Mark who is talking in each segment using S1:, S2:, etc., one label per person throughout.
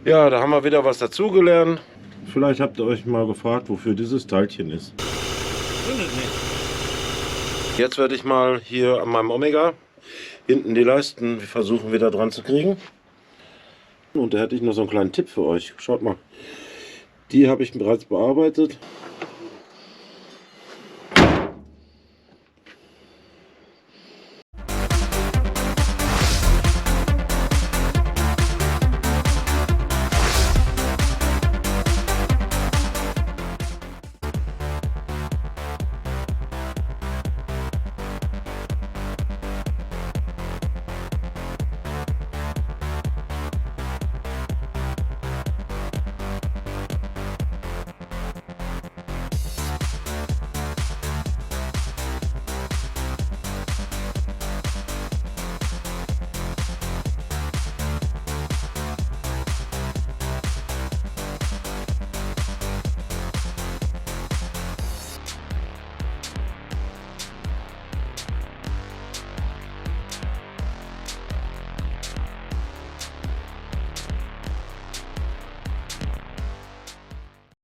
S1: Ja, da haben wir wieder was dazugelernt. Vielleicht habt ihr euch mal gefragt, wofür dieses Teilchen ist. Jetzt werde ich mal hier an meinem Omega hinten die Leisten versuchen wieder dran zu kriegen. Und da hätte ich noch so einen kleinen Tipp für euch. Schaut mal, die habe ich bereits bearbeitet.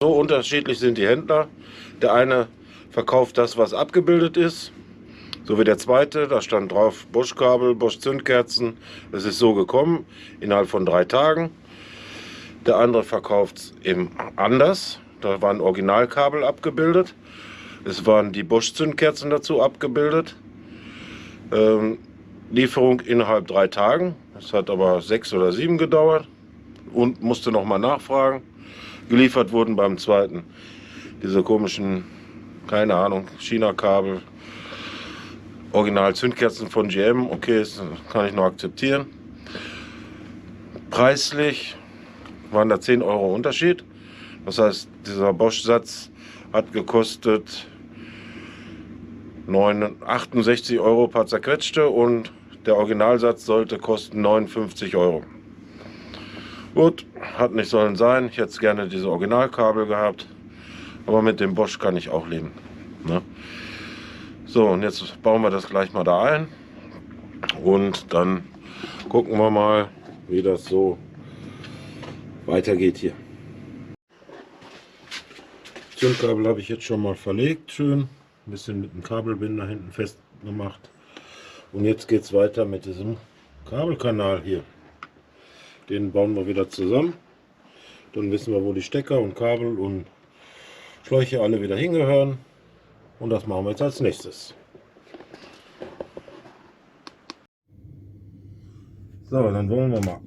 S1: So unterschiedlich sind die Händler. Der eine verkauft das, was abgebildet ist, so wie der zweite. Da stand drauf Bosch-Kabel, Bosch-Zündkerzen. Es ist so gekommen, innerhalb von 3 Tagen. Der andere verkauft es eben anders. Da waren Originalkabel abgebildet. Es waren die Bosch-Zündkerzen dazu abgebildet. Lieferung innerhalb 3 Tagen. Das hat aber 6 oder 7 gedauert und musste noch mal nachfragen. Geliefert wurden beim zweiten diese komischen, keine Ahnung, China-Kabel, Original-Zündkerzen von GM. Okay, das kann ich noch akzeptieren. Preislich waren da 10 Euro Unterschied. Das heißt, dieser Bosch-Satz hat gekostet 68 Euro paar zerquetschte und der Originalsatz sollte kosten 59 Euro. Gut, hat nicht sollen sein. Ich hätte gerne diese Originalkabel gehabt, aber mit dem Bosch kann ich auch leben. Ne? So, und jetzt bauen wir das gleich mal da ein und dann gucken wir mal, wie das so weitergeht hier. Zündkabel habe ich jetzt schon mal verlegt, schön. Ein bisschen mit dem Kabelbinder hinten festgemacht. Und jetzt geht es weiter mit diesem Kabelkanal hier. Den bauen wir wieder zusammen. Dann wissen wir, wo die Stecker und Kabel und Schläuche alle wieder hingehören. Und das machen wir jetzt als nächstes. So, dann wollen wir mal.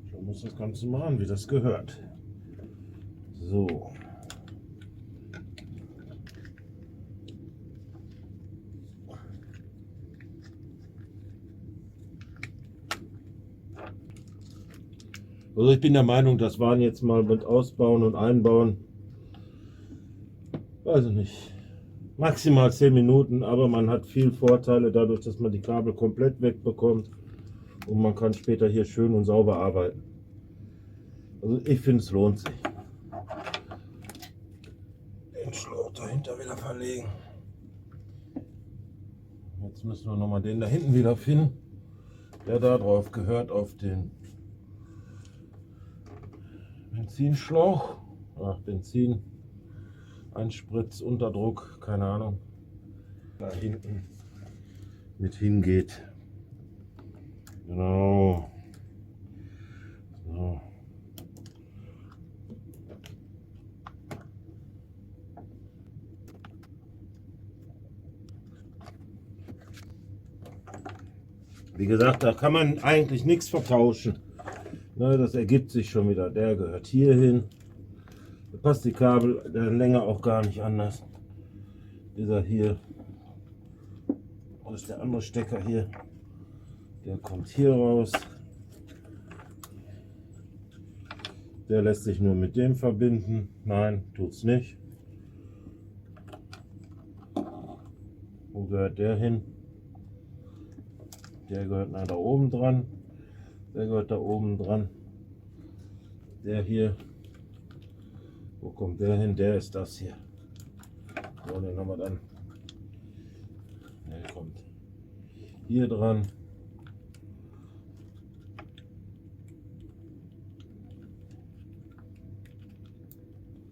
S1: Ich muss das Ganze machen, wie das gehört. So. Also ich bin der Meinung, das waren jetzt mal mit Ausbauen und Einbauen, weiß ich nicht, maximal 10 Minuten, aber man hat viel Vorteile dadurch, dass man die Kabel komplett wegbekommt und man kann später hier schön und sauber arbeiten. Also ich finde, es lohnt sich. Den Schlauch dahinter wieder verlegen. Jetzt müssen wir nochmal den da hinten wieder finden, der da drauf gehört, auf den Benzinschlauch. Ach, Benzin, Einspritz, Unterdruck, keine Ahnung. Da hinten mit hingeht. Genau. So. Wie gesagt, da kann man eigentlich nichts vertauschen. Ne, das ergibt sich schon wieder. Der gehört hier hin. Da passt die Kabel der Länge auch gar nicht anders. Dieser hier, das ist der andere Stecker hier. Der kommt hier raus. Der lässt sich nur mit dem verbinden. Nein, tut's nicht. Wo gehört der hin? Der gehört nach da oben dran. Der gehört da oben dran. Der hier. Wo kommt der hin? Der ist das hier. So, den haben wir dann. Der kommt hier dran.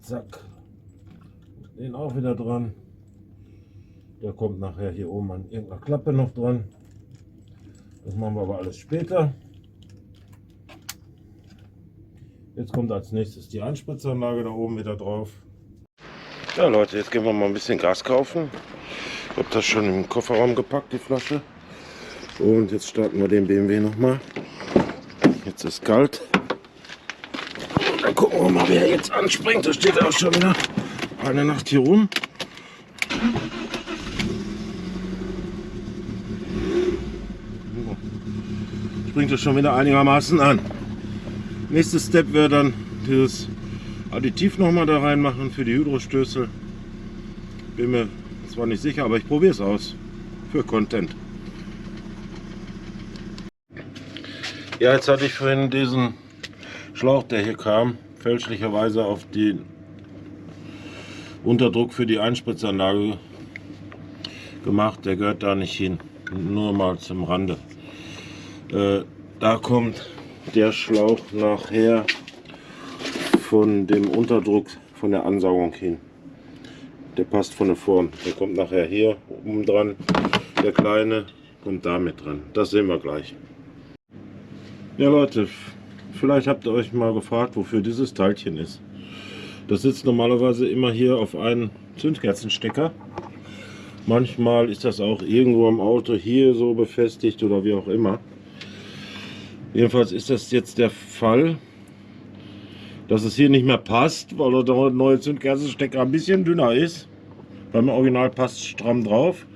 S1: Zack. Den auch wieder dran. Der kommt nachher hier oben an irgendeiner Klappe noch dran. Das machen wir aber alles später. Jetzt kommt als nächstes die Einspritzanlage da oben wieder drauf. Ja Leute, jetzt gehen wir mal ein bisschen Gas kaufen. Ich habe das schon im Kofferraum gepackt, die Flasche. Und jetzt starten wir den BMW nochmal. Jetzt ist kalt. Dann gucken wir mal, wer jetzt anspringt. Da steht auch schon wieder eine Nacht hier rum. Springt es schon wieder einigermaßen an. Nächstes Step wäre dann dieses Additiv nochmal da reinmachen für die Hydrostößel. Bin mir zwar nicht sicher, aber ich probiere es aus. Für Content. Ja, jetzt hatte ich vorhin diesen Schlauch, der hier kam, fälschlicherweise auf den Unterdruck für die Einspritzanlage gemacht. Der gehört da nicht hin. Nur mal zum Rande. Da kommt der Schlauch nachher von dem Unterdruck von der Ansaugung hin. Der passt von der Form. Der kommt nachher hier oben dran. Der kleine kommt da mit dran. Das sehen wir gleich. Ja Leute, vielleicht habt ihr euch mal gefragt, wofür dieses Teilchen ist. Das sitzt normalerweise immer hier auf einem Zündkerzenstecker. Manchmal ist das auch irgendwo am Auto hier so befestigt oder wie auch immer. Jedenfalls ist das jetzt der Fall, dass es hier nicht mehr passt, weil der neue Zündkerzenstecker ein bisschen dünner ist. Beim Original passt es stramm drauf.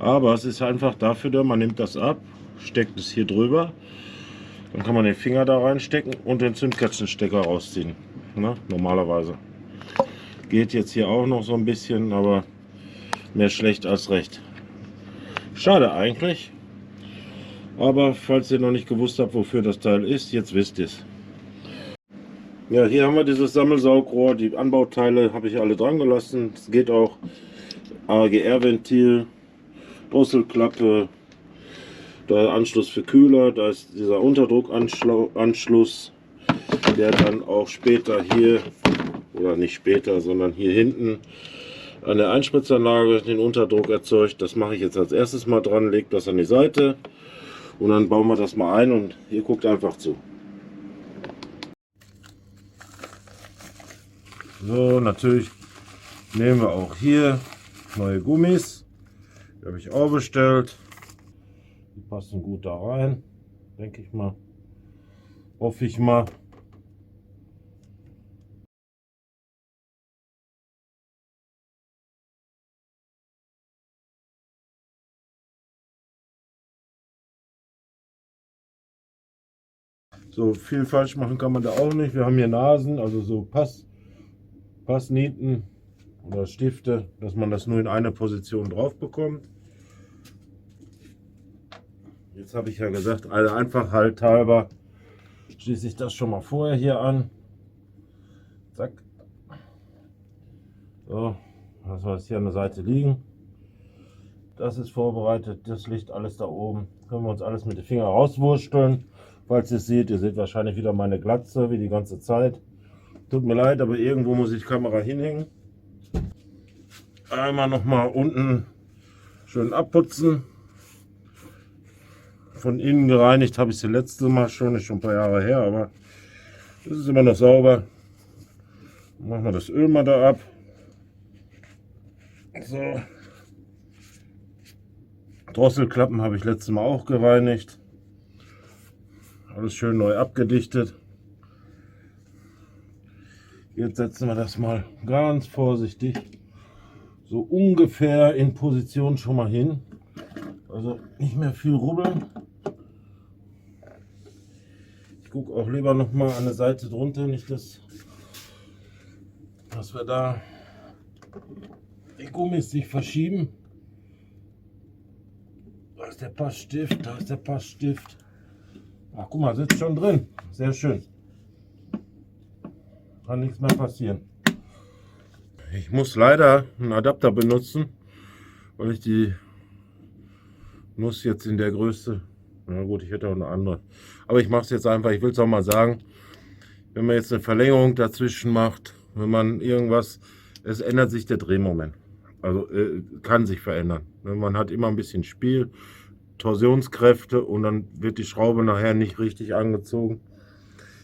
S1: Aber es ist einfach dafür da, man nimmt das ab, steckt es hier drüber. Dann kann man den Finger da reinstecken und den Zündkerzenstecker rausziehen. Na, normalerweise. Geht jetzt hier auch noch so ein bisschen, aber mehr schlecht als recht. Schade eigentlich. Aber falls ihr noch nicht gewusst habt, wofür das Teil ist, jetzt wisst ihr es. Ja, hier haben wir dieses Sammelsaugrohr. Die Anbauteile habe ich alle dran gelassen. Es geht auch AGR-Ventil, Drosselklappe, der Anschluss für Kühler, da ist dieser Unterdruckanschluss, der dann auch später hier, oder nicht später, sondern hier hinten an der Einspritzanlage den Unterdruck erzeugt. Das mache ich jetzt als erstes mal dran, lege das an die Seite und dann bauen wir das mal ein und ihr guckt einfach zu. So, natürlich nehmen wir auch hier neue Gummis. Die habe ich auch bestellt. Die passen gut da rein, denke ich mal. Hoffe ich mal. So viel falsch machen kann man da auch nicht. Wir haben hier Nasen, also so Passnieten oder Stifte, dass man das nur in einer Position drauf bekommt. Jetzt habe ich ja gesagt, also einfach halt halber schließe ich das schon mal vorher hier an. Zack. So, das soll jetzt hier an der Seite liegen. Das ist vorbereitet, das liegt alles da oben. Können wir uns alles mit den Fingern rauswursteln. Falls ihr seht wahrscheinlich wieder meine Glatze, wie die ganze Zeit. Tut mir leid, aber irgendwo muss ich die Kamera hinhängen. Einmal nochmal unten schön abputzen. Von innen gereinigt habe ich sie letzte Mal schon, ist schon ein paar Jahre her, aber das ist immer noch sauber. Machen wir das Öl mal da ab. So. Drosselklappen habe ich letztes Mal auch gereinigt. Alles schön neu abgedichtet. Jetzt setzen wir das mal ganz vorsichtig so ungefähr in Position schon mal hin. Also nicht mehr viel rubbeln. Ich gucke auch lieber noch mal an der Seite drunter, nicht dass wir da die Gummis sich verschieben. Da ist der Passstift, da ist der Passstift. Ach, guck mal, sitzt schon drin. Sehr schön. Kann nichts mehr passieren. Ich muss leider einen Adapter benutzen, weil ich die Nuss jetzt in der Größe, na gut, ich hätte auch eine andere, aber ich mache es jetzt einfach, ich will es auch mal sagen, wenn man jetzt eine Verlängerung dazwischen macht, wenn man irgendwas, es ändert sich der Drehmoment, also kann sich verändern. Man hat immer ein bisschen Spiel, Torsionskräfte und dann wird die Schraube nachher nicht richtig angezogen.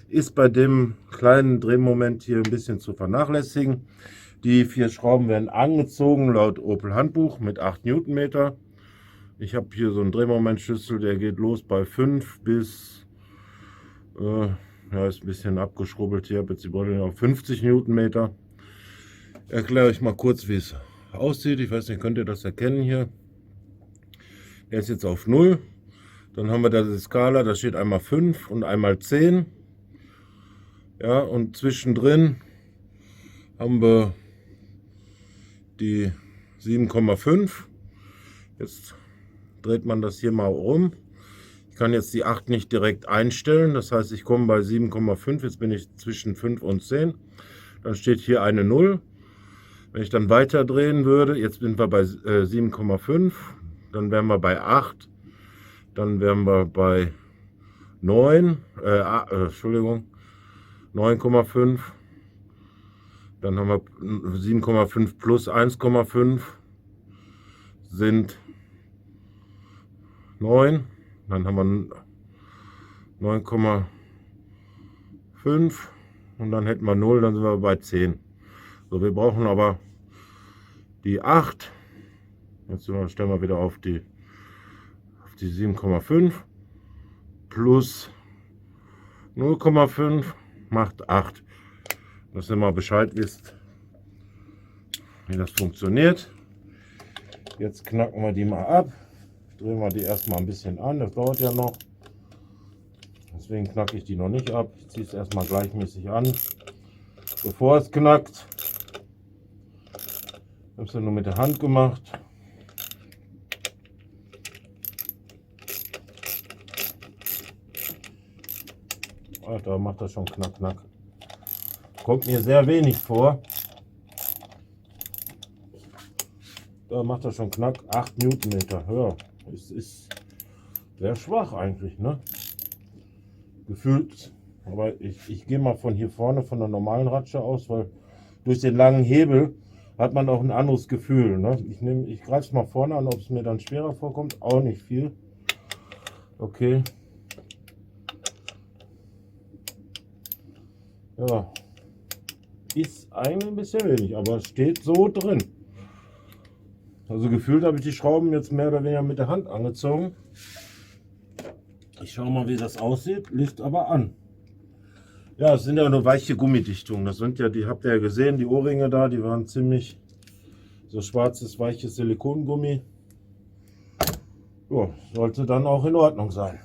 S1: Ist bei dem kleinen Drehmoment hier ein bisschen zu vernachlässigen. Die 4 Schrauben werden angezogen laut Opel Handbuch mit 8 Newtonmeter. Ich habe hier so einen Drehmomentschlüssel, der geht los bei 5 bis, ja, ist ein bisschen abgeschrubbelt hier, jetzt die Beutel auf 50 Newtonmeter. Erkläre euch mal kurz, wie es aussieht. Ich weiß nicht, könnt ihr das erkennen hier? Der ist jetzt auf 0. Dann haben wir da die Skala, da steht einmal 5 und einmal 10. Ja, und zwischendrin haben wir die 7,5. Jetzt dreht man das hier mal rum. Ich kann jetzt die 8 nicht direkt einstellen. Das heißt, ich komme bei 7,5. Jetzt bin ich zwischen 5 und 10. Dann steht hier eine 0. Wenn ich dann weiter drehen würde, jetzt sind wir bei 7,5. Dann wären wir bei 8. Dann wären wir bei 9. Entschuldigung. 9,5. Dann haben wir 7,5 plus 1,5 sind 9. Dann haben wir 9,5 und dann hätten wir 0, dann sind wir bei 10. So, wir brauchen aber die 8. Jetzt stellen wir wieder auf die 7,5 plus 0,5 macht 8. Dass ihr mal Bescheid wisst, wie das funktioniert. Jetzt knacken wir die mal ab. Drehen wir die erstmal ein bisschen an. Das dauert ja noch. Deswegen knacke ich die noch nicht ab. Ich ziehe es erstmal gleichmäßig an, bevor es knackt. Ich habe es ja nur mit der Hand gemacht. Da macht das schon knack, knack. Kommt mir sehr wenig vor. Da macht er schon knack 8 Newtonmeter. Ja, es ist sehr schwach eigentlich, ne? Gefühlt. Aber ich gehe mal von hier vorne, von der normalen Ratsche aus, weil durch den langen Hebel hat man auch ein anderes Gefühl, ne? Ich greife es mal vorne an, ob es mir dann schwerer vorkommt. Auch nicht viel. Okay. Ja. Ist eigentlich ein bisschen wenig, aber es steht so drin. Also gefühlt habe ich die Schrauben jetzt mehr oder weniger mit der Hand angezogen. Ich schaue mal, wie das aussieht. Liegt aber an. Ja, es sind ja nur weiche Gummidichtungen. Das sind ja, die habt ihr ja gesehen, die Ohrringe da, die waren ziemlich so schwarzes, weiches Silikongummi. Ja, sollte dann auch in Ordnung sein.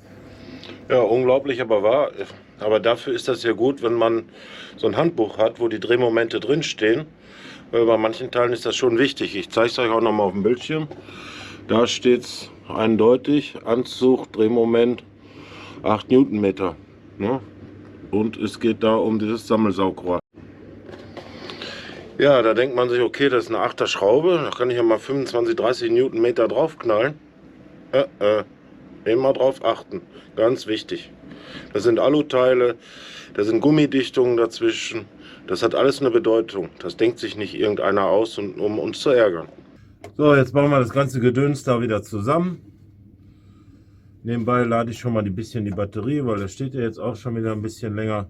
S1: Ja, unglaublich, aber wahr. Aber dafür ist das ja gut, wenn man so ein Handbuch hat, wo die Drehmomente drin stehen. Weil bei manchen Teilen ist das schon wichtig. Ich zeige es euch auch noch mal auf dem Bildschirm. Da steht es eindeutig: Anzug, Drehmoment 8 Newtonmeter. Ne? Und es geht da um dieses Sammelsaugrohr. Ja, da denkt man sich, okay, das ist eine 8er Schraube. Da kann ich ja mal 25, 30 Newtonmeter draufknallen. Immer drauf achten. Ganz wichtig. Das sind Aluteile, da sind Gummidichtungen dazwischen. Das hat alles eine Bedeutung. Das denkt sich nicht irgendeiner aus, um uns zu ärgern. So, jetzt bauen wir das ganze Gedöns da wieder zusammen. Nebenbei lade ich schon mal ein bisschen die Batterie, weil das steht ja jetzt auch schon wieder ein bisschen länger.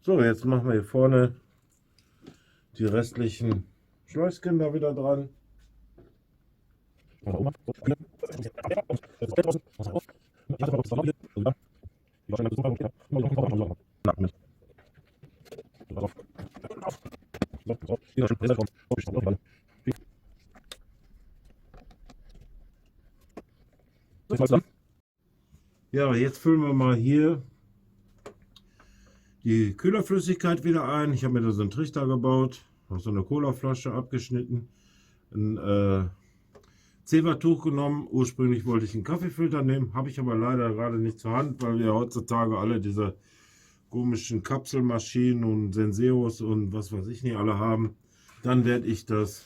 S1: So, jetzt machen wir hier vorne die restlichen Schläuchchen da wieder dran. Ja, jetzt füllen wir mal hier die Kühlerflüssigkeit wieder ein. Ich habe mir da so einen Trichter gebaut, aus so einer Colaflasche abgeschnitten, ein Zewa-Tuch genommen. Ursprünglich wollte ich einen Kaffeefilter nehmen, habe ich aber leider gerade nicht zur Hand, weil wir heutzutage alle diese komischen Kapselmaschinen und Senseos und was weiß ich nicht alle haben. Dann werde ich das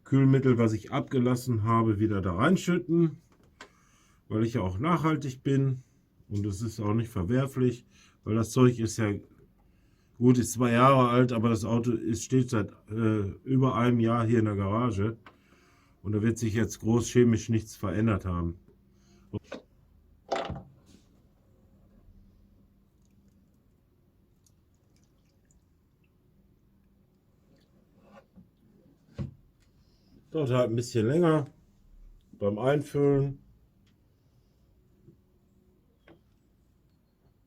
S1: Kühlmittel, was ich abgelassen habe, wieder da reinschütten, weil ich ja auch nachhaltig bin und es ist auch nicht verwerflich, weil das Zeug ist ja gut, ist 2 Jahre alt, aber das Auto steht seit über einem Jahr hier in der Garage und da wird sich jetzt groß chemisch nichts verändert haben. Dauert halt ein bisschen länger beim Einfüllen,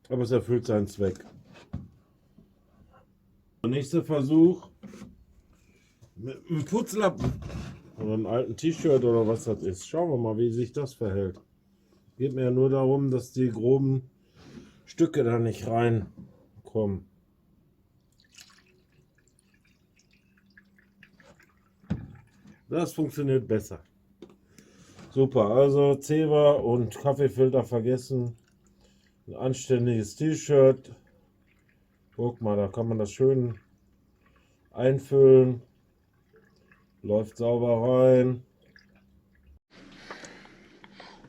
S1: aber es erfüllt seinen Zweck. Der nächste Versuch mit einem Putzlappen oder einem alten T-Shirt oder was das ist. Schauen wir mal, wie sich das verhält. Geht mir ja nur darum, dass die groben Stücke da nicht reinkommen. Das funktioniert besser. Super, also Zewa und Kaffeefilter vergessen. Ein anständiges T-Shirt. Guck mal, da kann man das schön einfüllen. Läuft sauber rein.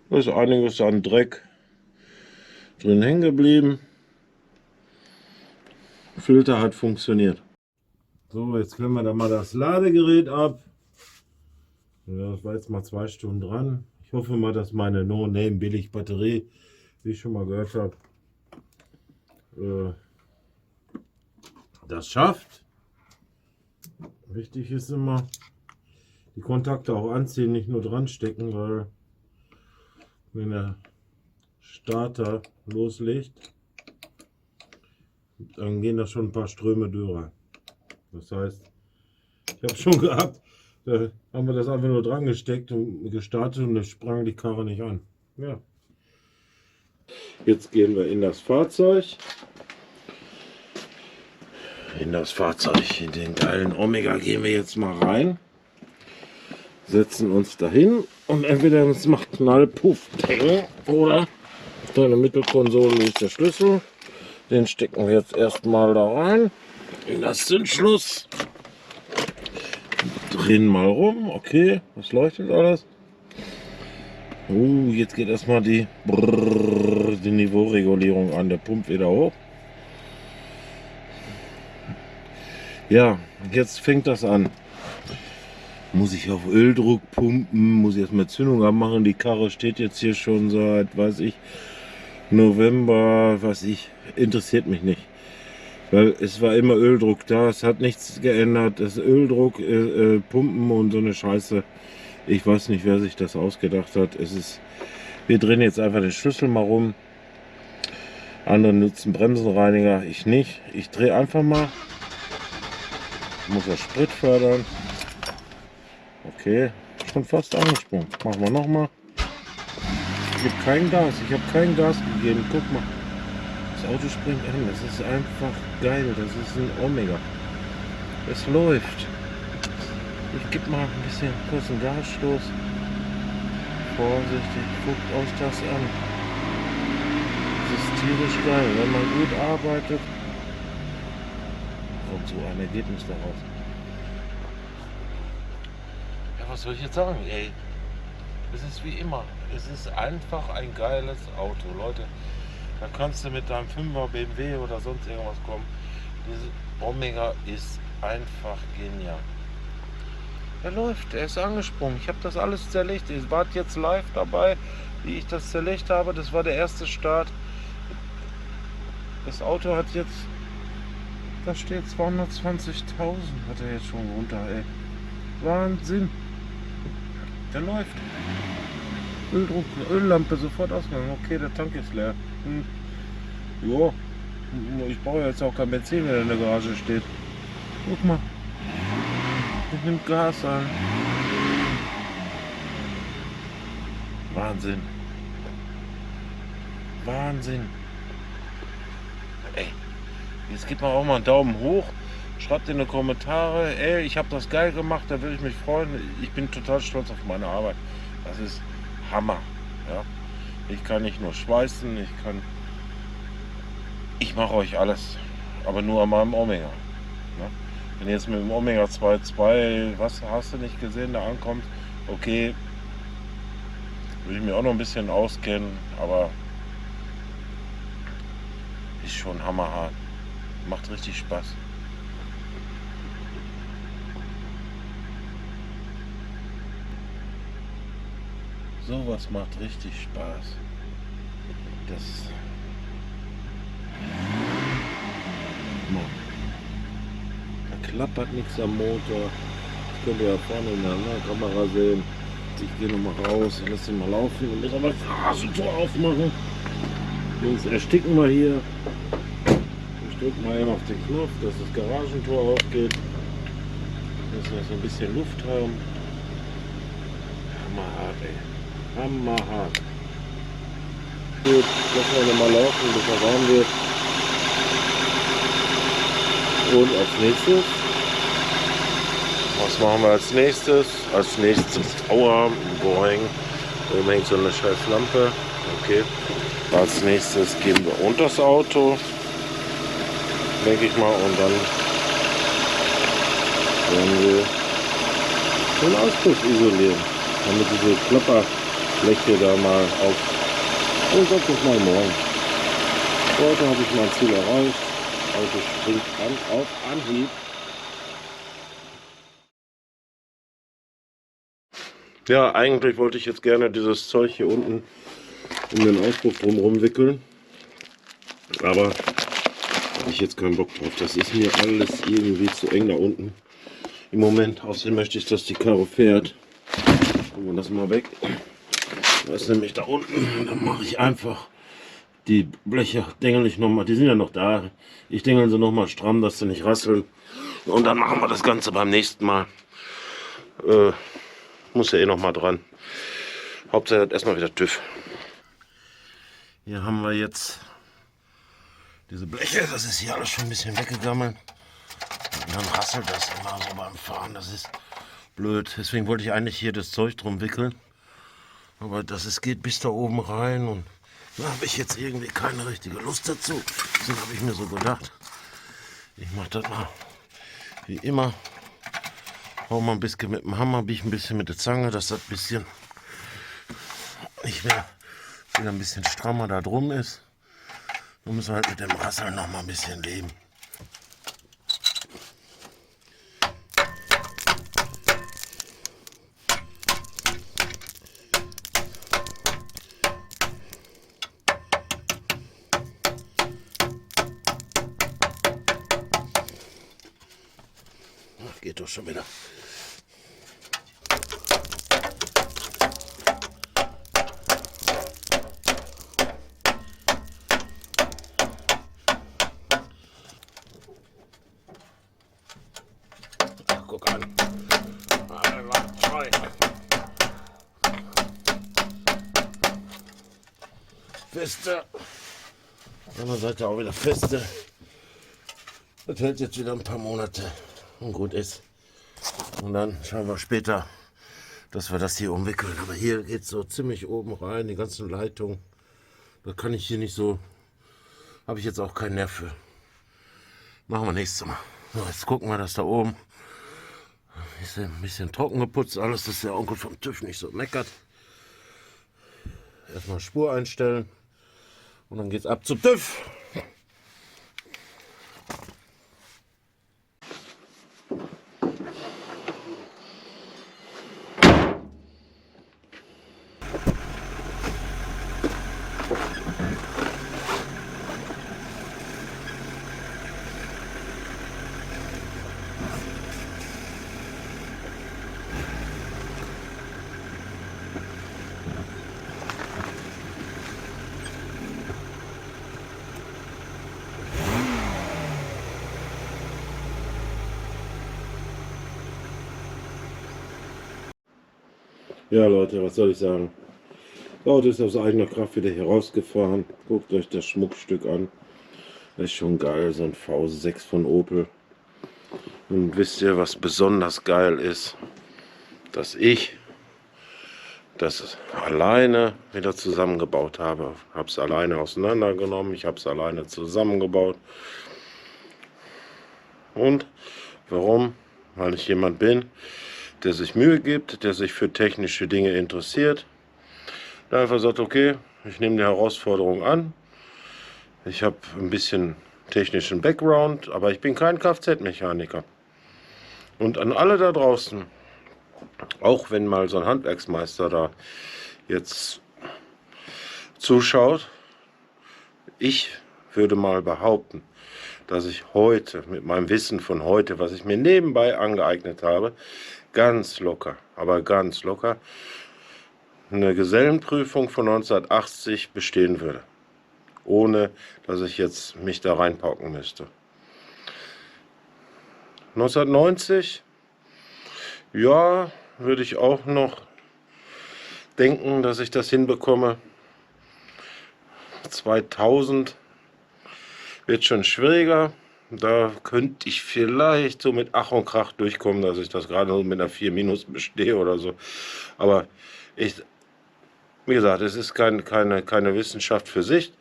S1: Da ist einiges an Dreck drin hängen geblieben. Filter hat funktioniert. So, jetzt können wir da mal das Ladegerät ab. Ja, das war jetzt mal 2 Stunden dran. Ich hoffe mal, dass meine No-Name-Billig-Batterie, wie ich schon mal gehört habe, das schafft. Wichtig ist immer, die Kontakte auch anziehen, nicht nur dran stecken, weil wenn der Starter loslegt, dann gehen da schon ein paar Ströme durch. Das heißt, ich habe schon gehabt, da haben wir das einfach nur dran gesteckt und gestartet und es sprang die Karre nicht an. Ja. Jetzt gehen wir in das Fahrzeug. In den geilen Omega gehen wir jetzt mal rein. Setzen uns dahin und entweder es macht Knall, Puff, Peng, oder deine Mittelkonsole ist der Schlüssel. Den stecken wir jetzt erstmal da rein. In das Zündschloss. Drehen mal rum. Okay, das leuchtet alles. Jetzt geht erstmal die Niveauregulierung an. Der pumpt wieder hoch. Ja, jetzt fängt das an. Muss ich auf Öldruck pumpen, muss ich erstmal Zündung anmachen. Die Karre steht jetzt hier schon seit, weiß ich, November, interessiert mich nicht. Weil es war immer Öldruck da, es hat nichts geändert. Das Öldruck, Pumpen und so eine Scheiße. Ich weiß nicht, wer sich das ausgedacht hat. Wir drehen jetzt einfach den Schlüssel mal rum. Andere nutzen Bremsenreiniger, ich nicht. Ich drehe einfach mal. Ich muss das Sprit fördern. Okay, schon fast angesprungen. Machen wir nochmal. Ich habe kein Gas gegeben. Guck mal. Das Auto springt an. Das ist einfach geil. Das ist ein Omega. Es läuft. Ich gebe mal ein bisschen kurz einen Gasstoß. Vorsichtig. Guckt euch das an. Das ist tierisch geil. Wenn man gut arbeitet, kommt so ein Ergebnis daraus. Ja, was soll ich jetzt sagen, ey? Es ist wie immer. Es ist einfach ein geiles Auto, Leute. Da kannst du mit deinem 5er BMW oder sonst irgendwas kommen. Diese Omega ist einfach genial. Er läuft, er ist angesprungen. Ich habe das alles zerlegt. Ihr wart jetzt live dabei, wie ich das zerlegt habe. Das war der erste Start. Das Auto hat jetzt, da steht 220.000, hat er jetzt schon runter, ey. Wahnsinn. Der läuft. Öldruck, Öllampe sofort ausmachen. Okay, der Tank ist leer. Jo, ich brauche jetzt auch kein Benzin, wenn er in der Garage steht. Guck mal. Der nimmt Gas an. Wahnsinn. Wahnsinn. Ey, jetzt gibt man auch mal einen Daumen hoch. Schreibt in die Kommentare, ey, ich habe das geil gemacht, da würde ich mich freuen. Ich bin total stolz auf meine Arbeit. Das ist Hammer. Ja? Ich kann nicht nur schweißen, ich mache euch alles, aber nur an meinem Omega. Ne? Wenn jetzt mit dem Omega 2.2, was hast du nicht gesehen, da ankommt, okay, würde ich mir auch noch ein bisschen auskennen, aber ist schon hammerhart. Macht richtig Spaß. Sowas macht richtig Spaß. Das. Da klappert nichts am Motor. Das könnt ihr ja vorne in der anderen Kamera sehen. Ich gehe nochmal raus, ich lasse ihn mal laufen und muss aber das Garagentor aufmachen. Sonst ersticken wir hier. Ich drücke mal eben auf den Knopf, dass das Garagentor aufgeht. Dass wir so ein bisschen Luft haben. Hammerhart, ey. Hammerhart. Gut, lassen wir nochmal laufen, bis er warm wird. Und als nächstes, was machen wir als nächstes? Als nächstes, aua, boing, oben hängt so eine scheiß Lampe. Okay. Als nächstes gehen wir unter das Auto, denke ich mal, und dann werden wir den Auspuff isolieren, damit diese Klapperfläche da mal auf. Und das ist mal morgen. Heute habe ich mein Ziel erreicht. Auto springt an auf Anhieb. Ja, eigentlich wollte ich jetzt gerne dieses Zeug hier unten um den Auspuff drumherum wickeln. Aber habe ich jetzt keinen Bock drauf. Das ist mir alles irgendwie zu eng da unten. Im Moment, außerdem möchte ich, dass die Karre fährt. Gucken wir das mal weg. Das ist nämlich da unten. Dann mache ich einfach die Bleche, dengel ich nochmal, die sind ja noch da. Ich dengel sie nochmal stramm, dass sie nicht rasseln. Und dann machen wir das Ganze beim nächsten Mal. Muss ja eh nochmal dran. Hauptsache hat erstmal wieder TÜV. Hier haben wir jetzt diese Bleche, das ist hier alles schon ein bisschen weggegammelt. Und dann rasselt das immer so beim Fahren, das ist blöd. Deswegen wollte ich eigentlich hier das Zeug drum wickeln. Aber es geht bis da oben rein und da habe ich jetzt irgendwie keine richtige Lust dazu. Deswegen habe ich mir so gedacht, ich mache das mal wie immer. Hau mal ein bisschen mit dem Hammer, biege ein bisschen mit der Zange, dass das ein bisschen wieder ein bisschen strammer da drum ist. Dann müssen wir halt mit dem Rasseln noch mal ein bisschen leben. Ach, geht doch schon wieder. Guck an. Feste. Auf der anderen Seite auch wieder feste. Das hält jetzt wieder ein paar Monate und gut ist. Und dann schauen wir später, dass wir das hier umwickeln. Aber hier geht es so ziemlich oben rein, die ganzen Leitungen. Da kann ich hier nicht so, habe ich jetzt auch keinen Nerv für. Machen wir nächstes Mal. So, jetzt gucken wir, dass da oben ist ein bisschen trocken geputzt, alles, dass der Onkel vom TÜV nicht so meckert. Erstmal Spur einstellen Und dann geht's ab zu TÜV. Ja Leute, was soll ich sagen? Das Auto ist aus eigener Kraft wieder hier rausgefahren. Guckt euch das Schmuckstück an. Das ist schon geil, so ein V6 von Opel. Und wisst ihr, was besonders geil ist? Dass ich das alleine wieder zusammengebaut habe. Habe es alleine auseinandergenommen, ich habe es alleine zusammengebaut. Und warum? Weil ich jemand bin, der sich Mühe gibt, der sich für technische Dinge interessiert. Der einfach sagt, okay, ich nehme die Herausforderung an. Ich habe ein bisschen technischen Background, aber ich bin kein Kfz-Mechaniker. Und an alle da draußen, auch wenn mal so ein Handwerksmeister da jetzt zuschaut, ich würde mal behaupten, dass ich heute mit meinem Wissen von heute, was ich mir nebenbei angeeignet habe, ganz locker, aber ganz locker, eine Gesellenprüfung von 1980 bestehen würde. Ohne, dass ich jetzt mich da reinpauken müsste. 1990, ja, würde ich auch noch denken, dass ich das hinbekomme. 2000 wird schon schwieriger. Da könnte ich vielleicht so mit Ach und Krach durchkommen, dass ich das gerade so mit einer 4- bestehe oder so. Aber wie gesagt, es ist keine Wissenschaft für sich.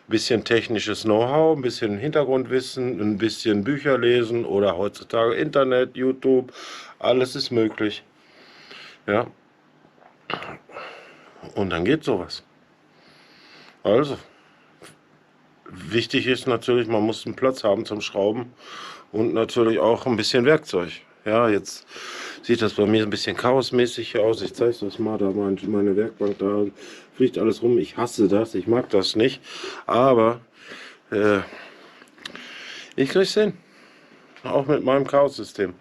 S1: Ein bisschen technisches Know-how, ein bisschen Hintergrundwissen, ein bisschen Bücher lesen oder heutzutage Internet, YouTube, alles ist möglich. Ja. Und dann geht sowas. Also, wichtig ist natürlich, man muss einen Platz haben zum Schrauben und natürlich auch ein bisschen Werkzeug. Ja, jetzt sieht das bei mir ein bisschen chaosmäßig hier aus. Ich zeige es euch mal, da meine Werkbank, da fliegt alles rum. Ich hasse das, ich mag das nicht. Aber ich kriege es hin. Auch mit meinem Chaos-System.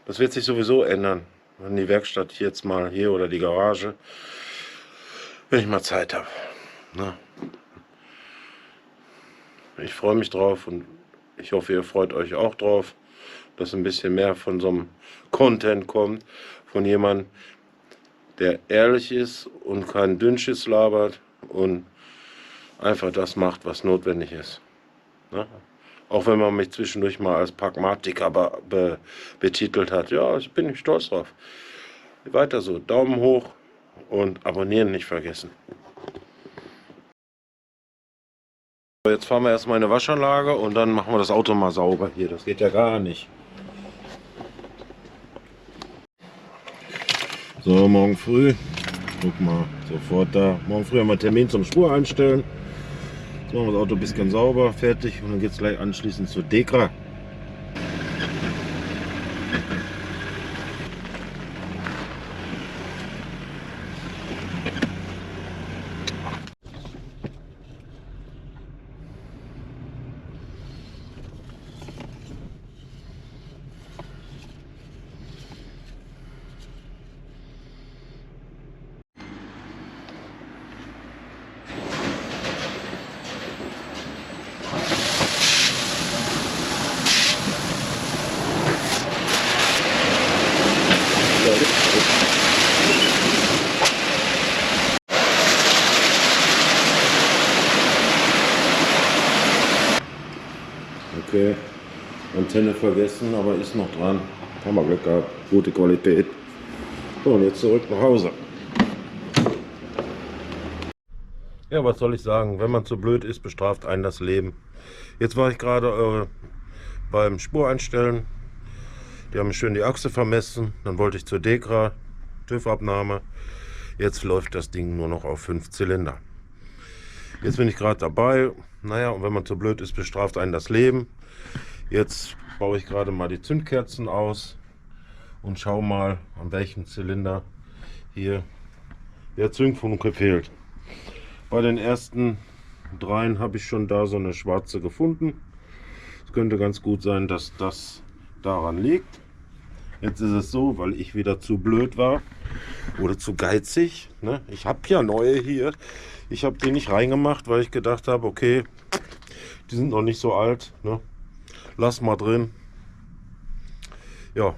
S1: Das wird sich sowieso ändern, wenn die Werkstatt jetzt mal hier oder die Garage, wenn ich mal Zeit habe. Na. Ich freue mich drauf und ich hoffe, ihr freut euch auch drauf, dass ein bisschen mehr von so einem Content kommt, von jemandem, der ehrlich ist und kein Dünnschiss labert und einfach das macht, was notwendig ist. Ne? Auch wenn man mich zwischendurch mal als Pragmatiker betitelt hat. Ja, ich bin nicht stolz drauf. Weiter so, Daumen hoch und abonnieren nicht vergessen. Jetzt fahren wir erstmal in eine Waschanlage und dann machen wir das Auto mal sauber hier. Das geht ja gar nicht. So, morgen früh. Guck mal, sofort da. Morgen früh haben wir einen Termin zum Spur einstellen. Jetzt machen wir das Auto ein bisschen sauber, fertig und dann geht es gleich anschließend zur DEKRA. Okay, Antenne vergessen, aber ist noch dran. Haben wir Glück gehabt, gute Qualität. So, und jetzt zurück nach Hause. Ja, was soll ich sagen? Wenn man zu blöd ist, bestraft einen das Leben. Jetzt war ich gerade beim Spureinstellen. Die haben schön die Achse vermessen. Dann wollte ich zur DEKRA, TÜV-Abnahme. Jetzt läuft das Ding nur noch auf 5 Zylinder. Jetzt bin ich gerade dabei. Naja, und wenn man zu blöd ist, bestraft einen das Leben. Jetzt baue ich gerade mal die Zündkerzen aus und schau mal, an welchem Zylinder hier der Zündfunke fehlt. Bei den ersten dreien habe ich schon da so eine schwarze gefunden. Es könnte ganz gut sein, dass das daran liegt. Jetzt ist es so, weil ich wieder zu blöd war oder zu geizig. Ne? Ich habe ja neue hier. Ich habe die nicht reingemacht, weil ich gedacht habe, okay, die sind noch nicht so alt. Ne? Lass mal drin. Ja.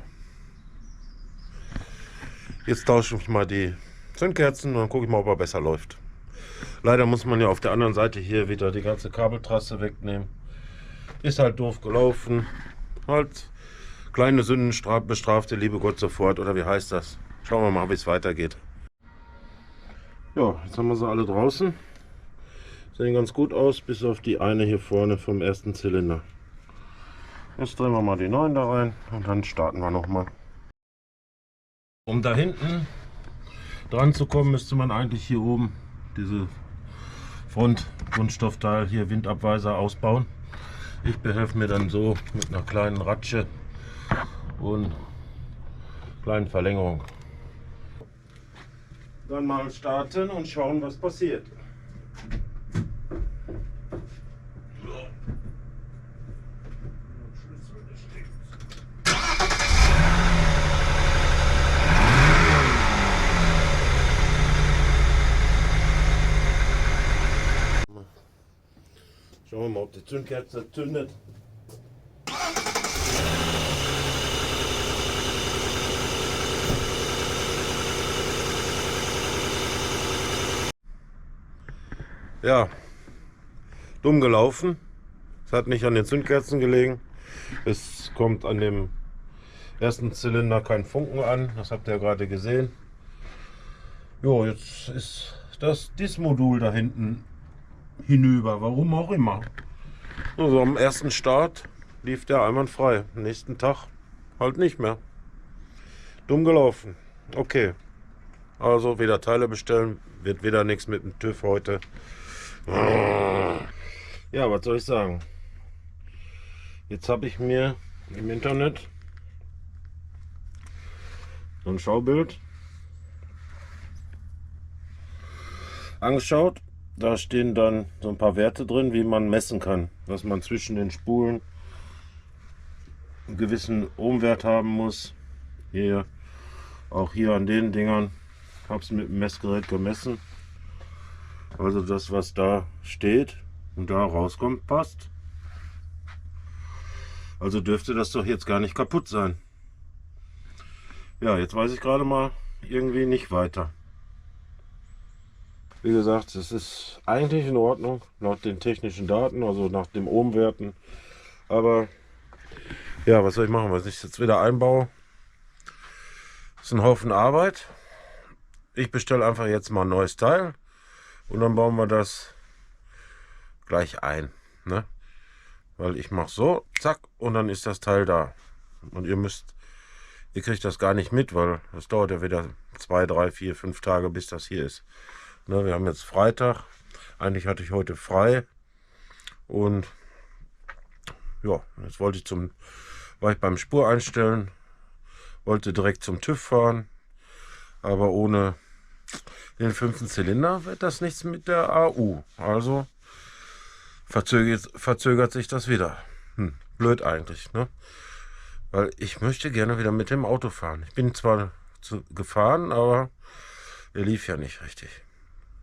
S1: Jetzt tausche ich mal die Zündkerzen und dann gucke ich mal, ob er besser läuft. Leider muss man ja auf der anderen Seite hier wieder die ganze Kabeltrasse wegnehmen. Ist halt doof gelaufen. Halt kleine Sünden bestrafte liebe Gott sofort. Oder wie heißt das? Schauen wir mal, wie es weitergeht. Ja, jetzt haben wir sie alle draußen. Sehen ganz gut aus, bis auf die eine hier vorne vom ersten Zylinder. Jetzt drehen wir mal die neuen da rein und dann starten wir nochmal. Um da hinten dran zu kommen, müsste man eigentlich hier oben diese Front-Kunststoffteil hier Windabweiser ausbauen. Ich behelfe mir dann so mit einer kleinen Ratsche und kleinen Verlängerung. Dann mal starten und schauen, was passiert. Schauen wir mal, ob die Zündkerze zündet. Ja, dumm gelaufen. Es hat nicht an den Zündkerzen gelegen. Es kommt an dem ersten Zylinder kein Funken an. Das habt ihr gerade gesehen. Jo, jetzt ist das DIS-Modul da hinten hinüber. Warum auch immer. Also am ersten Start lief der einwandfrei. Am nächsten Tag halt nicht mehr. Dumm gelaufen. Okay. Also wieder Teile bestellen. Wird wieder nichts mit dem TÜV heute. Ja, was soll ich sagen? Jetzt habe ich mir im Internet so ein Schaubild angeschaut. Da stehen dann so ein paar Werte drin, wie man messen kann, dass man zwischen den Spulen einen gewissen Ohmwert haben muss. Hier, auch hier an den Dingern, habe es mit dem Messgerät gemessen. Also das, was da steht und da rauskommt, passt. Also dürfte das doch jetzt gar nicht kaputt sein. Ja, jetzt weiß ich gerade mal irgendwie nicht weiter. Wie gesagt, es ist eigentlich in Ordnung, laut den technischen Daten, also nach den Ohmwerten. Aber ja, was soll ich machen, was ich jetzt wieder einbaue? Das ist ein Haufen Arbeit. Ich bestelle einfach jetzt mal ein neues Teil und dann bauen wir das gleich ein. Ne? Weil ich mache so, zack, und dann ist das Teil da. Und ihr kriegt das gar nicht mit, weil es dauert ja wieder 2, 3, 4, 5 Tage, bis das hier ist. Ne, wir haben jetzt Freitag. Eigentlich hatte ich heute frei. Und ja, jetzt war ich beim Spur einstellen, wollte direkt zum TÜV fahren. Aber ohne den 5. Zylinder wird das nichts mit der AU. Also verzögert sich das wieder. Blöd eigentlich, ne? Weil ich möchte gerne wieder mit dem Auto fahren. Ich bin zwar gefahren, aber er lief ja nicht richtig.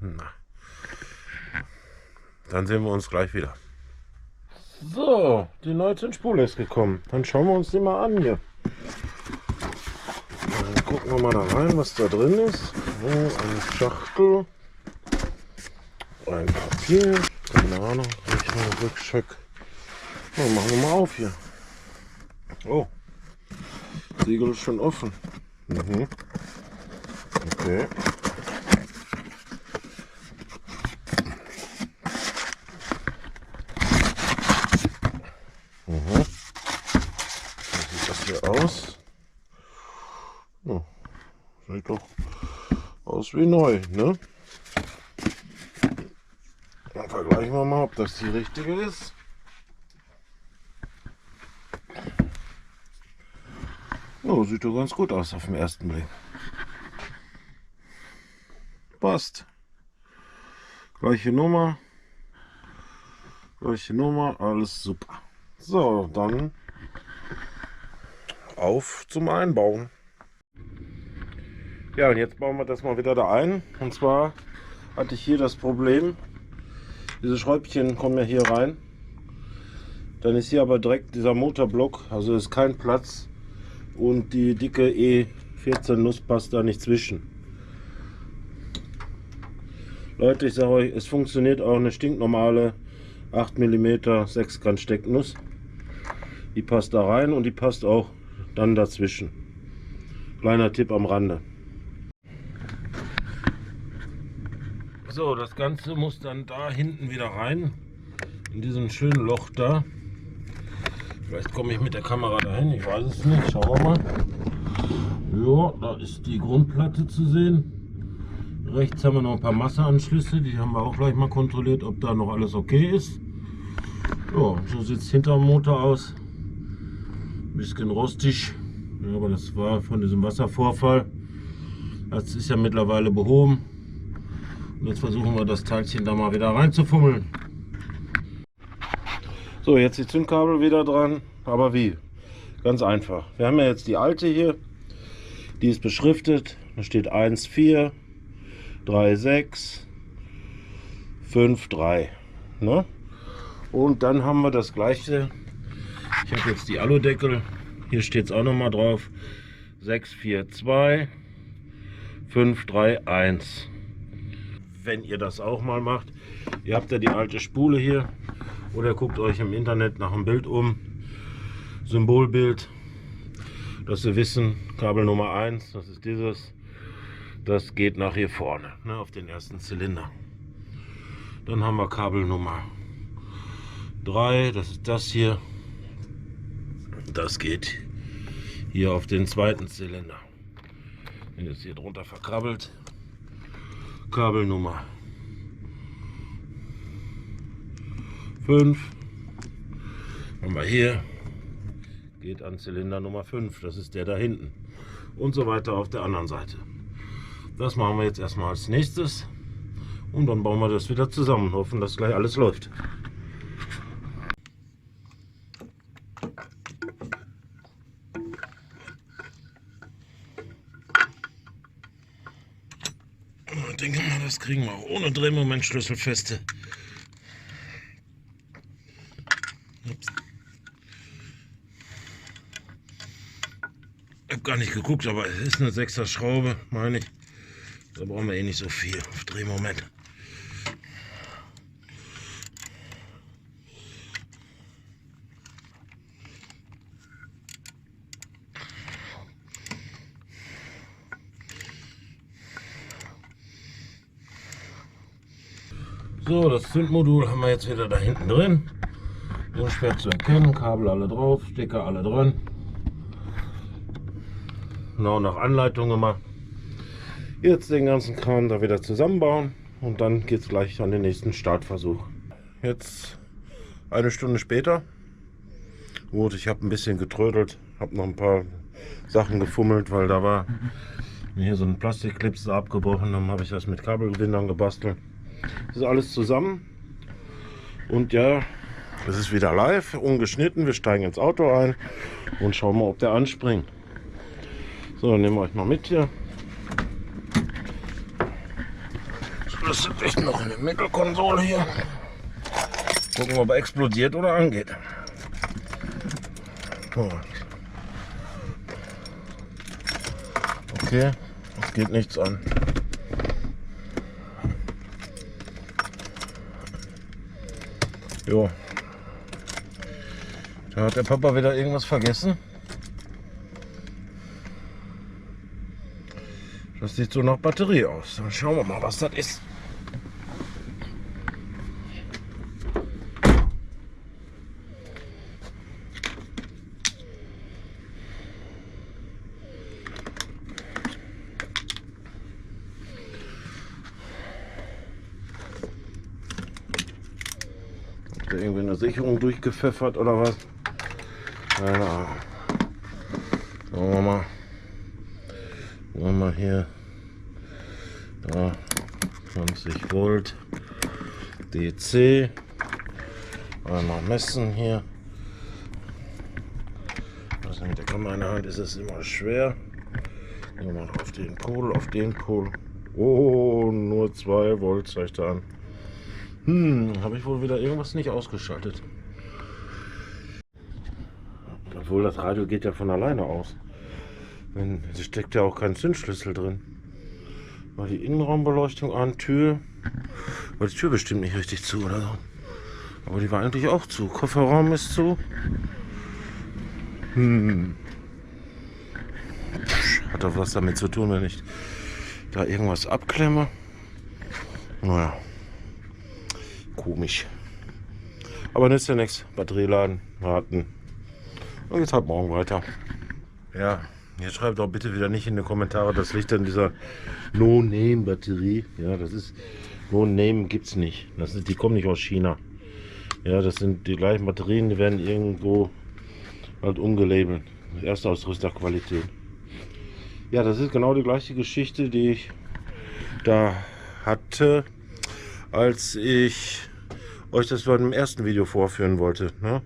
S1: Na. Dann sehen wir uns gleich wieder. So, die neue Zündspule ist gekommen. Dann schauen wir uns die mal an hier. Dann gucken wir mal da rein, was da drin ist. So, eine Schachtel. Ein Papier. Keine Ahnung. Rückcheck. So, machen wir mal auf hier. Oh. Siegel ist schon offen. Mhm. Okay. Mhm. Wie sieht das hier aus? Oh, sieht doch aus wie neu, ne? zeigen wir mal, ob das die richtige ist. Oh, sieht doch ganz gut aus auf den ersten Blick. Passt. Gleiche Nummer, alles super. So, dann auf zum Einbauen. Ja, und jetzt bauen wir das mal wieder da ein. Und zwar hatte ich hier das Problem, diese Schräubchen kommen ja hier rein. Dann ist hier aber direkt dieser Motorblock, also ist kein Platz. Und die dicke E14 Nuss passt da nicht zwischen. Leute, ich sage euch, es funktioniert auch eine stinknormale 8 mm 6 Stecknuss. Die passt da rein und die passt auch dann dazwischen. Kleiner Tipp am Rande. So, das Ganze muss dann da hinten wieder rein, in diesem schönen Loch da. Vielleicht komme ich mit der Kamera dahin, ich weiß es nicht, schauen wir mal. Ja, da ist die Grundplatte zu sehen. Rechts haben wir noch ein paar Masseanschlüsse, die haben wir auch gleich mal kontrolliert, ob da noch alles okay ist. Ja, so sieht es hinter dem Motor aus. Ein bisschen rostig, ja, aber das war von diesem Wasservorfall. Das ist ja mittlerweile behoben. Und jetzt versuchen wir das Teilchen da mal wieder reinzufummeln. So, jetzt die Zündkabel wieder dran, aber wie? Ganz einfach. Wir haben ja jetzt die alte hier, die ist beschriftet. Da steht 1436553. Ne? Und dann haben wir das gleiche. Ich habe jetzt die Aludeckel. Hier steht es auch noch mal drauf. 642531. Wenn ihr das auch mal macht, ihr habt ja die alte Spule hier oder guckt euch im Internet nach einem Bild um, Symbolbild, dass wir wissen, Kabel Nummer 1, das ist dieses, das geht nach hier vorne, ne, auf den ersten Zylinder. Dann haben wir Kabel Nummer 3, das ist das hier, das geht hier auf den zweiten Zylinder. Wenn es hier drunter verkrabbelt, Kabel Nummer 5 haben wir hier, geht an Zylinder Nummer 5, das ist der da hinten und so weiter auf der anderen Seite. Das machen wir jetzt erstmal als nächstes und dann bauen wir das wieder zusammen, hoffen, dass gleich alles läuft. Ich denke mal, das kriegen wir auch ohne Drehmomentschlüssel feste. Ups. Ich habe gar nicht geguckt, aber es ist eine 6er Schraube, meine ich. Da brauchen wir eh nicht so viel auf Drehmoment. So, das Zündmodul haben wir jetzt wieder da hinten drin. Unschwer zu erkennen, Kabel alle drauf, Stecker alle drin. Genau nach Anleitung gemacht. Jetzt den ganzen Kram da wieder zusammenbauen und dann geht es gleich an den nächsten Startversuch. Jetzt eine Stunde später. Gut, ich habe ein bisschen getrödelt, habe noch ein paar Sachen gefummelt, weil da war hier so ein Plastikclips abgebrochen. Dann habe ich das mit Kabelbindern gebastelt. Das ist alles zusammen und ja, es ist wieder live, ungeschnitten. Wir steigen ins Auto ein und schauen mal, ob der anspringt. So, dann nehmen wir euch mal mit hier. Das ist echt noch in der Mittelkonsole hier. Gucken, ob er explodiert oder angeht. So. Okay, es geht nichts an. Jo. Da hat der Papa wieder irgendwas vergessen. Das sieht so nach Batterie aus. Dann schauen wir mal, was das ist. irgendwie eine Sicherung durchgepfeffert oder was? Keine Ahnung. Schauen wir mal. Schauen wir mal hier. Da 20 Volt DC. Einmal messen hier. Also mit der Kamera in der Hand ist es immer schwer. Nehmen wir mal auf den Pol, auf den Pol. Oh, nur 2 Volt zeigt er an. Habe ich wohl wieder irgendwas nicht ausgeschaltet. Obwohl das Radio geht ja von alleine aus. Es steckt ja auch kein Zündschlüssel drin. Mal die Innenraumbeleuchtung an, Tür. War die Tür bestimmt nicht richtig zu oder so. Aber die war eigentlich auch zu. Kofferraum ist zu. Hat doch was damit zu tun, wenn ich da irgendwas abklemme. Naja. Komisch. Aber nützt ja nichts. Batterie laden, warten. Und jetzt halt morgen weiter. Ja, jetzt schreibt doch bitte wieder nicht in die Kommentare, das liegt an dieser No-Name-Batterie. Ja, das ist No-Name gibt's nicht. Die kommen nicht aus China. Ja, das sind die gleichen Batterien, die werden irgendwo halt umgelabelt. Erstausrüsterqualität. Ja, das ist genau die gleiche Geschichte, die ich da hatte, als ich euch das bei dem ersten Video vorführen wollte. Ne?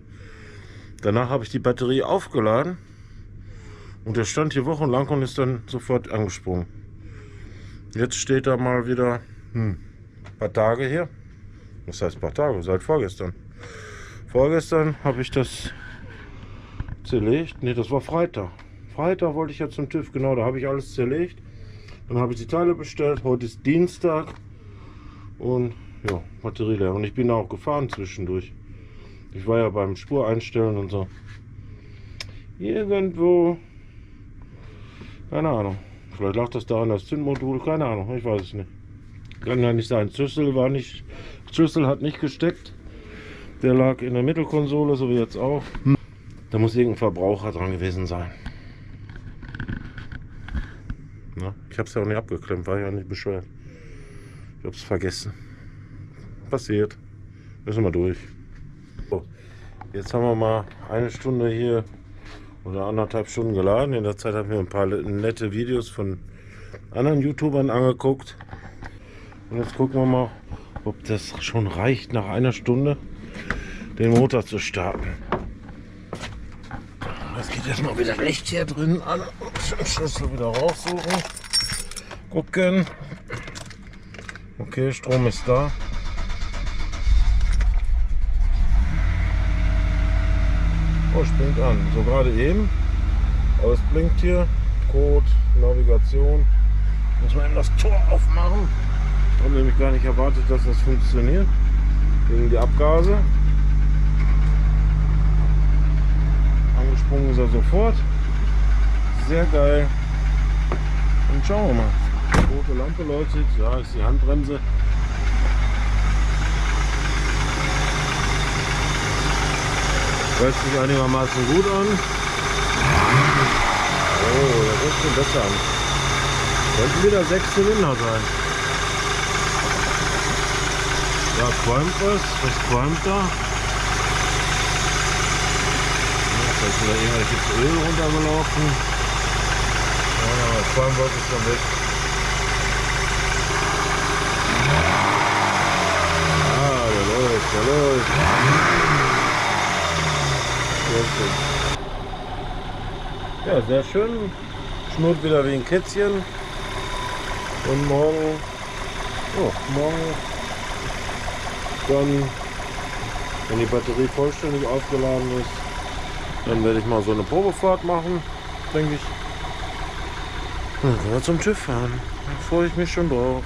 S1: Danach habe ich die Batterie aufgeladen und der stand hier wochenlang und ist dann sofort angesprungen. Jetzt steht da mal wieder ein paar Tage her. Was heißt ein paar Tage? Seit vorgestern. Vorgestern habe ich das zerlegt. Ne, das war Freitag. Freitag wollte ich ja zum TÜV, genau, da habe ich alles zerlegt. Dann habe ich die Teile bestellt. Heute ist Dienstag und ja, Batterie leer. Und ich bin auch gefahren zwischendurch. Ich war ja beim Spur einstellen und so. Irgendwo, keine Ahnung. Vielleicht lag das daran, das Zündmodul, keine Ahnung, ich weiß es nicht. Kann ja nicht sein. Schlüssel hat nicht gesteckt. Der lag in der Mittelkonsole, so wie jetzt auch. Da muss irgendein Verbraucher dran gewesen sein. Na, ich habe es ja auch nicht abgeklemmt, war ja nicht beschwert. Ich habe es vergessen. Passiert. Müssen wir durch. So, jetzt haben wir mal eine Stunde hier oder 1,5 Stunden geladen. In der Zeit haben wir ein paar nette Videos von anderen YouTubern angeguckt. Und jetzt gucken wir mal, ob das schon reicht, nach einer Stunde den Motor zu starten. Das geht erstmal wieder Licht hier drin an. Schlüssel wieder raussuchen. Gucken. Okay, Strom ist da. Oh, springt an. So gerade eben. Aber es blinkt hier. Code, Navigation. Muss man eben das Tor aufmachen. Ich habe nämlich gar nicht erwartet, dass das funktioniert. Wegen die Abgase. Angesprungen ist er sofort. Sehr geil. Und schauen wir mal. Die rote Lampe leuchtet. Ja, ist die Handbremse. Hört sich einigermaßen gut an. Oh, das hört schon besser an. Könnten wieder 6 Zylinder sein. Ja, qualmt was? Was qualmt da? Da ist wieder irgendwelches Öl runtergelaufen. Ja, Qualmwolke ist schon weg. Ah, der läuft, der läuft. Ja, sehr schön. Schnurrt wieder wie ein Kätzchen. Und morgen, dann, wenn die Batterie vollständig aufgeladen ist, dann werde ich mal so eine Probefahrt machen, denke ich. Dann können wir zum TÜV fahren. Da freue ich mich schon drauf.